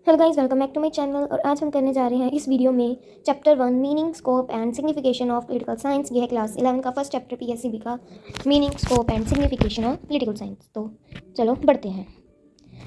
Hello guys, welcome back to my channel. और आज हम करने जा रहे हैं इस वीडियो में chapter 1 meaning, scope and signification of political science. ये है क्लास 11 का फर्स्ट चैप्टर पीएससीबी का meaning, scope and signification of political science. तो चलो बढ़ते हैं।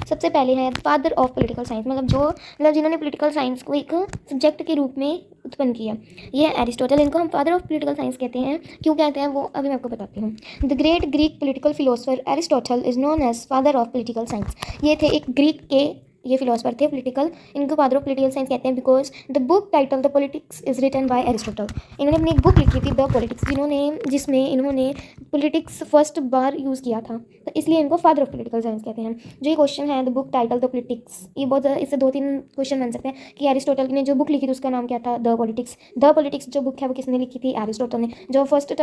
सबसे पहले है फादर ऑफ पॉलिटिकल साइंस, मतलब जिन्होंने पॉलिटिकल साइंस को एक सब्जेक्ट के रूप में उत्पन्न किया, ये है एरिस्टोटल। इनको हम फादर ऑफ पॉलिटिकल साइंस कहते हैं। क्यों कहते हैं वो अभी मैं आपको बताती हूँ। The great Greek political philosopher Aristotle is known as father of political science. ये थे एक ग्रीक के ये फिलोसफर थे पॉलिटिकल, इनको फादर ऑफ पॉलिटिकल साइंस कहते हैं because the book title the politics is written by Aristotle. इन्होंने अपनी एक बुक लिखी थी द पॉलिटिक्स, जिसमें इन्होंने पॉलिटिक्स फर्स्ट बार यूज़ किया था, तो इसलिए इनको फादर ऑफ पॉलिटिकल साइंस कहते हैं। जो ये क्वेश्चन है the book title the politics, ये बहुत इससे 2-3 क्वेश्चन बन सकते हैं कि एरिस्टोटल ने जो बुक लिखी थी उसका नाम क्या था, द पॉलिटिक्स। द पॉलिटिक्स जो बुक है वो किसने लिखी थी, एरिस्टोटल ने। जो फर्स्ट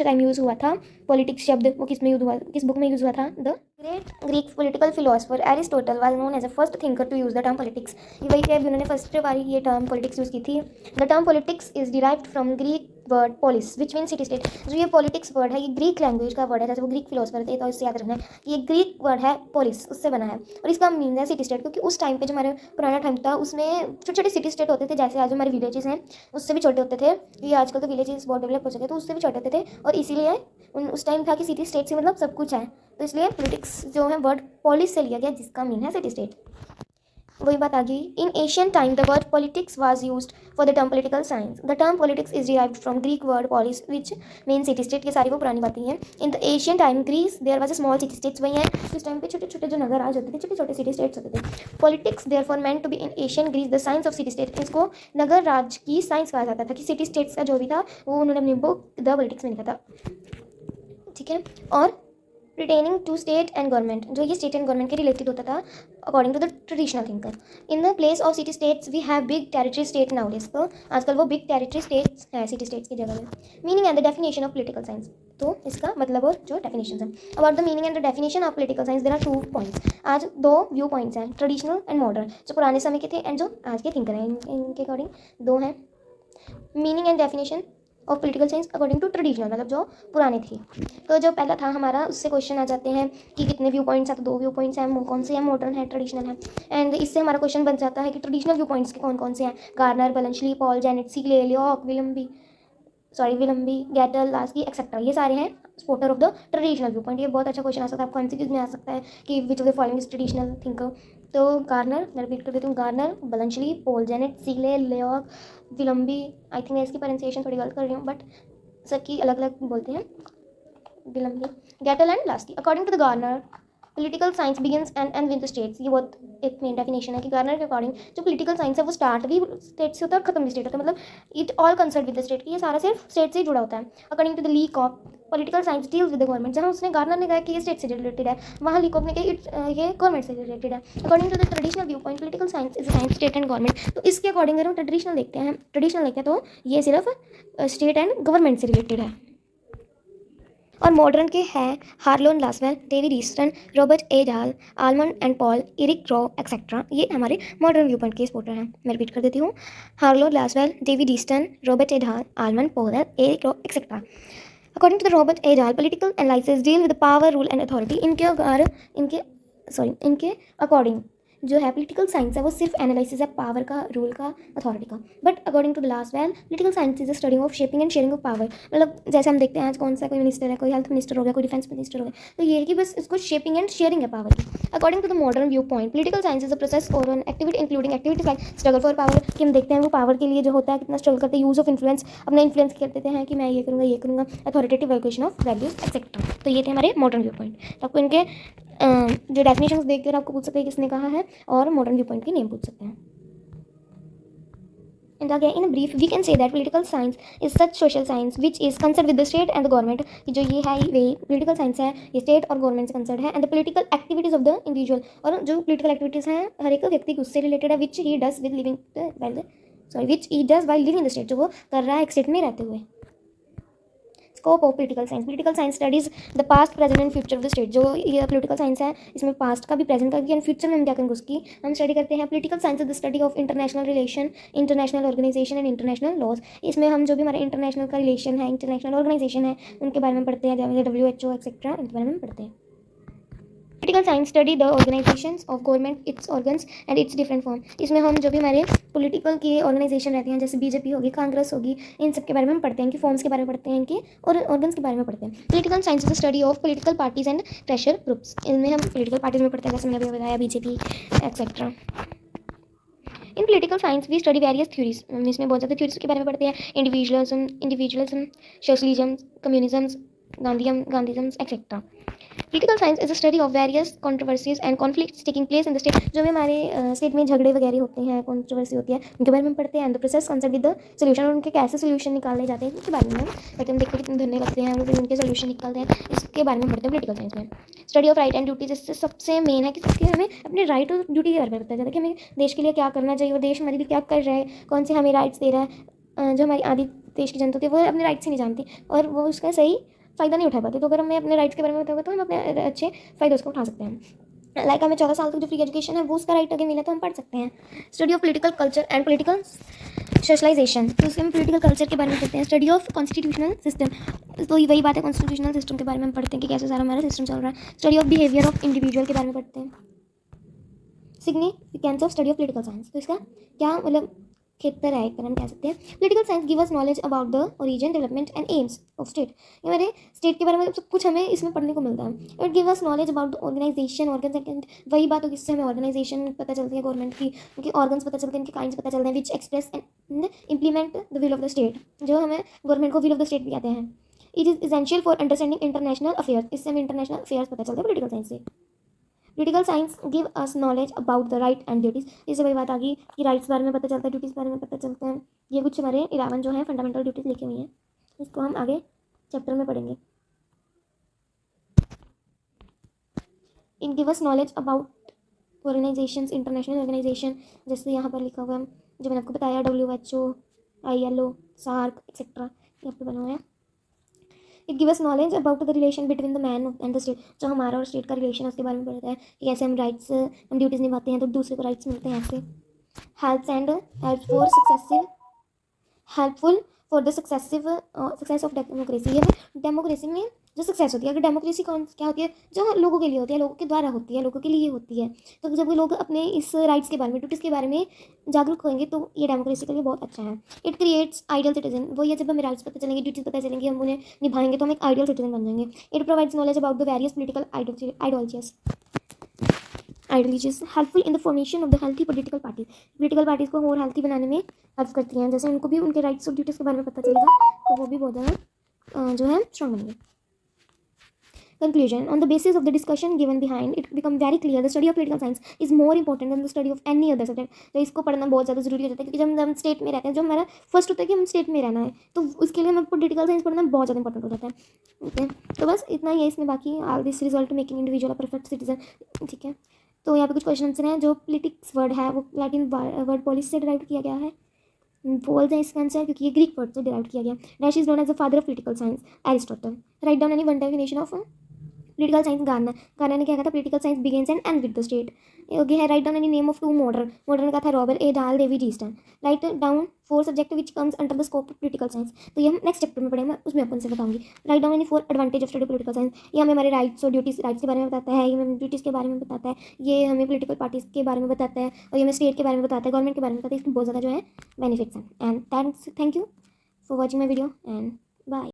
टाइम यूज़ हुआ था पॉलिटिक्स शब्द, वो किस में यूज हुआ, किस बुक में यूज़ हुआ था, the great Greek political philosopher Aristotle was known as a first thinker to use the term politics. ये वही थे उन्होंने फर्स्ट बारी ये टर्म पॉलिटिक्स यूज़ की थी। The term politics is derived from Greek word police which mean city state. जो ये पॉलिटिक्स वर्ड है ये ग्रीक लैंग्वेज का वर्ड है, जैसे वो ग्रीक फिलोसफर थे तो इससे याद रखना है कि ये ग्रीक वर्ड है पोलिस, उससे बना है। और इसका मीन है सिटी स्टेट, क्योंकि उस टाइम पे जो हमारे पुराना टाइम था उसमें छोटे छोटे सिटी स्टेट होते थे, जैसे आज हमारे विलेजेस हैं उससे भी छोटे होते थे। ये आजकल तो विलेजेस बहुत डेवलप हो चुके हैं तो उससे भी छोटे होते थे, और इसीलिए उस टाइम था कि सिटी स्टेट से मतलब सब कुछ है, तो इसलिए पॉलिटिक्स जो है वर्ड पॉलिस से लिया गया जिसका मीन है सिटी स्टेट। वही बात आ गई। In Asian time the word politics was used for the term political science. The term politics is derived from Greek word polis which mean city state. ये सारी वो पुरानी बातें हैं। In the Asian time Greece there was a small city states. वही है इस time पे छोटे छोटे जो नगर राज होते थे, छोटे छोटे सिटी स्टेट्स होते थे। Politics there for meant to be in Asian Greece the science of city state. इसको नगर राज की साइंस कहा जाता था कि सिटी स्टेट्स का जो भी था वो उन्होंने अपनी बुक द पॉलिटिक्स में लिखा था, ठीक है। और pertaining to state and government, जो ये स्टेट एंड गवर्नमेंट के रिलेटेड होता था according to the traditional thinker. In the place of city states we have big territory state nowadays. तो आजकल वो बिग टेरिटरी स्टेट्स है सिटी स्टेट्स की जगह में। Meaning and the definition of political science, तो इसका मतलब और जो डेफिनेशन है about the meaning and the definition of political science there are 2 points. आज 2 व्यू पॉइंट्स हैं, ट्रेडिशनल एंड मॉडर्न, जो पुराने समय के थे एंड जो आज के थिंकर हैं, इनके अकॉर्डिंग 2 हैं। Meaning and definition of political science according to traditional, मतलब जो पुराने थे। तो जो पहला था हमारा उससे क्वेश्चन आ जाते हैं कि कितने व्यू पॉइंट्स हैं, तो 2 व्यू पॉइंट्स हैं। कौन से हैं, मॉडर्न है, ट्रेडिशनल है। एंड इससे हमारा क्वेश्चन बन जाता है कि ट्रेडिशनल व्यू पॉइंट्स के कौन कौन से हैं। Garner, Bluntschli, Paul, Janet, Seeley, Leacock, Willoughby, Gettell, Laski etcetera, ये सारे हैं supporter of the traditional view point. ये बहुत अच्छा क्वेश्चन आ सकता है आपको एमसीक्यूज में आ सकता है कि which of the following is traditional thinker. तो गार्नर, मैं रिपीट कर देती हूँ, Garner, Bluntschli, Paul, Janet, Seeley, Leacock, Willoughby. I think मैं इसकी प्रोनाउंसिएशन थोड़ी गलत कर रही हूँ बट सबकी अलग अलग बोलते हैं। Willoughby, Gettell and Laski. According to the Garner political science begins and and with the states. ये बहुत एक मेन डेफिनेशन है कि गार्नर के अकॉर्डिंग जो पॉलिटिकल साइंस है वो स्टार्ट भी स्टेट से होता है और खत्म भी स्टेट होता है, मतलब it all concern with the state, कि ये सारा सिर्फ स्टेट से ही जुड़ा होता है। According to the Leacock of political science deals with the government, जहाँ उसने गार्नर ने कहा कि ये स्टेट से रिलेटेड है, वहाँ लीक ऑफ ने कहा ये गवर्नमेंट से रिलेटेड है। According to the traditional view point political science is science state and government. तो इसके अकॉर्डिंग अगर हम ट्रेडिशनल देखते हैं तो ये सिर्फ स्टेट एंड गवर्नमेंट से रिलेटेड है। और मॉडर्न के हैं Harold Lasswell, David Easton, Robert A Dahl, Almond and Powell, Eric Crow etcetera. ये हमारे मॉडर्न व्यू पॉइंट के सपोर्टर हैं। मैं रिपीट कर देती हूँ, Harold Lasswell, David Easton, Robert A Dahl, Almond Powell, Eric Crow etcetera. According to the Robert A Dahl political analysis deal with power, rule and authority. इनके according जो है political science है वो सिर्फ एनालिसिस है पावर का, rule का, authority का। But according to the Lasswell political science is the study of shaping and sharing of power. मतलब जैसे हम देखते हैं आज कौन सा कोई मिनिस्टर है, कोई हेल्थ मिनिस्टर हो गया, कोई डिफेंस मिनिस्टर हो गया, तो ये है कि बस इसको शेपिंग एंड शेयरिंग है पावर की। According to the modern view point political science is a process और an activity including activities like struggle for power, कि हम देखते हैं वो पावर के लिए जो होता है कितना स्ट्रगल करते हैं, यूज ऑफ इन्फ्लुएंस, अपना इन्फ्लुएंस कर देते हैं कि मैं ये करूँगा, authoritative valuation of values etcetera. तो ये थे हमारे मॉडर्न व्यू पॉइंट। तो आपको इनके जो डेफिनेशंस देखकर आपको पूछ सकते हैं किसने कहा है, और मॉडर्न व्यू पॉइंट के नेम पूछ सकते हैं। And again, in a brief, we can say that political science is such social science which is concerned with the state and the government. जो ये है वे political science है, ये state और government से concerned है, and the political activities of the individual, और जो political activities हैं हर एक व्यक्ति की उससे related है, which he does while living in the state, जो वो कर रहा है एक state में रहते हुए। Scope of political science studies the past, present and future of the state. जो ये पॉलिटिकल साइंस है इसमें पास्ट का भी, प्रेजेंट का भी एंड फ्यूचर में हम क्या करेंगे उसकी हम स्टडी करते हैं। Political science is the study of international relation, international organization and international laws. इसमें हम जो भी हमारे इंटरनेशनल का रिलेशन है, इंटरनेशनल ऑर्गेनाइजेशन है, उनके बारे में पढ़ते हैं, जैसे WHO एक्सेट्रा, इनके बारे में पढ़ते हैं। Political science study the organisations of government, it's organs and it's different form. इसमें हम जो भी हमारे पॉलिटिकल के ऑर्गेनाइजेशन रहते हैं, जैसे बीजेपी होगी, कांग्रेस होगी, इन सब के बारे में हम पढ़ते हैं, इनकी फॉर्म्स के बारे में पढ़ते हैं, इनके और ऑर्गन्स के बारे में पढ़ते हैं। Political science is the study of political parties and pressure groups. इनमें हम पॉलिटिकल पार्टीज में पढ़ते हैं, जैसे मैंने अभी बताया BJP etcetera. In political science we study various theories. इसमें बहुत ज़्यादा थ्योरीज के बारे में पढ़ते हैं, individualism, socialism, communism, Gandhism etcetera. Political science is a study of various controversies and conflicts taking place in the state. जो भी हमारे स्टेट में झगड़े वगैरह होते हैं, कंट्रोवर्सी होती है, उनके बारे में हम पढ़ते हैं। And the process concern with the solution, और उनके कैसे सोल्यूशन निकाले जाते हैं उसके बारे में हम पढ़ते हैं। देखते हैं कितने धरने लगते हैं, फिर उनके सोल्यूशन निकालते हैं, इसके बारे में पढ़ते हैं पॉलिटिकल साइंस में। Study of right and duty, जिससे सबसे मेन है कि हमें अपने राइट और ड्यूटी के बारे में पता चलता है कि हमें देश के लिए क्या करना चाहिए और देश हमारे लिए क्या कर रहा है, कौन से हमें राइट्स दे रहा है। जो हमारी आधी देश की जनता होती है वो अपने राइट्स ही नहीं जानती और वो उसका सही फ़ायदा नहीं उठा पाते। तो अगर हमें अपने राइट्स के बारे में पता होगा तो हम अपने अच्छे फ़ायदे उसको उठा सकते हैं। लाइक हमें 14 साल तक जो फ्री एजुकेशन है वो उसका राइट अगर मिला तो हम पढ़ सकते हैं। Study of political culture and political socialization, तो उसमें हम पॉलिटिकल कल्चर के बारे में पढ़ते हैं। स्टडी ऑफ कॉन्स्टिट्यूशनल सिस्टम, तो वही बात है, कॉन्स्टिट्यूशनल सिस्टम के बारे में हम पढ़ते हैं कि कैसे सारा हमारा सिस्टम चल रहा है। Study of behaviour of individual के बारे में पढ़ते हैं। Significance of study of political science, तो इसका क्या मतलब क्षेत्र है, एक हम कह सकते हैं। Political science give us knowledge about the origin, development and AIIMS of state. ये हमारे स्टेट के बारे में सब कुछ हमें इसमें पढ़ने को मिलता है। It give us knowledge about the organisation, organ, वही बात होगी जिससे हमें ऑर्गेनाइजेशन पता चलती है गवर्नमेंट की, उनके ऑर्गन्स पता चलते हैं, उनके काइंड्स पता चलते हैं, which express and implement the will of the state, जो हमें गवर्नमेंट को विल ऑफ द स्टेट भी कहते हैं। It is essential for understanding international affairs, इससे हमें इंटरनेशनल अफेयर्स पता चलते हैं पॉलिटिकल साइंस से। Political science give us knowledge about the right and duties, इससे वही बात आ गई कि राइट्स बारे में पता चलता है, ड्यूटीज़ बारे में पता चलते हैं। ये कुछ हमारे 11 जो हैं फंडामेंटल ड्यूटीज़ लिखी हुई हैं, इसको हम आगे चैप्टर में पढ़ेंगे। It give us knowledge about organisations, international organisation, जैसे यहाँ पर लिखा हुआ है जो मैंने आपको बताया, WHO, ILO, SAARC एक्सेट्रा, यहाँ पर बना हुआ है। It give us knowledge about the relation between the man and the state, जो हमारा और स्टेट का रिलेशन है उसके बारे में पढ़ता है कि कैसे हम राइट्स, हम ड्यूटीज़ निभाते हैं तो दूसरे को राइट्स मिलते हैं ऐसे। Helpful for the success of democracy, ये डेमोक्रेसी में जो सक्सेस होती है, अगर डेमोक्रेसी क्या होती है, जो लोगों के लिए होती है, लोगों के द्वारा होती है, लोगों के लिए होती है, तो जब लोग अपने इस राइट्स के बारे में, ड्यूटीज़ के बारे में जागरूक होंगे तो ये डेमोक्रेसी के लिए बहुत अच्छा है। इट क्रिएट्स आइडियल सिटीजन, वो ये जब हमें राइट्स पता चलेंगे, ड्यूटीज़ पता चलेंगे, हम उन्हें निभाएंगे तो हम एक आइडियल सिटीजन बन जाएंगे। It provides knowledge about the various political ideologies helpful in the formation of the healthy political parties, political parties को और हेल्थी बनाने में हेल्प करती हैं, जैसे उनको भी उनके राइट्स और ड्यूटीज़ के बारे में पता चलेगा तो वो भी बहुत ज़्यादा जो है स्ट्रॉन्ग बनेंगे। Conclusion: on the basis of the discussion given behind, it become very clear the study of political science is more important than the study of any other subject. तो इसको पढ़ना बहुत ज़्यादा जरूरी हो जाता है, क्योंकि जब हम स्टेट में रहते हैं, जो हमारा फर्स्ट होता है कि हम स्टेट में रहना है, तो उसके लिए हमें पॉलिटिकल साइंस पढ़ना बहुत ज़्यादा इंपॉर्टेंट हो जाता है। ओके, तो बस इतना ही है इसमें, बाकी all this result making individual a perfect citizen. ठीक है, तो यहाँ पे कुछ क्वेश्चन आंसर हैं। जो पॉलिटिक्स वर्ड है वो लैटिन वर्ड पॉलिस से डिराइव किया गया है, बोल्ड है इसका आंसर क्योंकि ये ग्रीक वर्ड से डिराइव किया गया। Dash is known as the father of political science, Aristotle. Write down any one definition of political science, Garner ने क्या कहा था, political science begins and and with the state. Okay है, write down any name of two modern का था Robert A Dahl, David Easton. Write down 4 subject which comes under the scope of political science, तो ये हम next chapter में पढ़ेंगे, उसमें अपन से बताऊंगी। Right down any 4 advantage of study political science, ये हमें हमारे राइट्स और ड्यूटीज़, राइट्स के बारे में बताता है, ये हमें ड्यूटीज़ के बारे में बताता है, ये हमें पॉलिटिकल पार्टीज़ के बारे में बताता है, और ये हमें स्टेट के बारे में बताता है, गवर्नमेंट के बारे में बताता है। इसके बहुत ज़्यादा जो है बेनिफिट्स हैं। And thank you for watching my video and bye.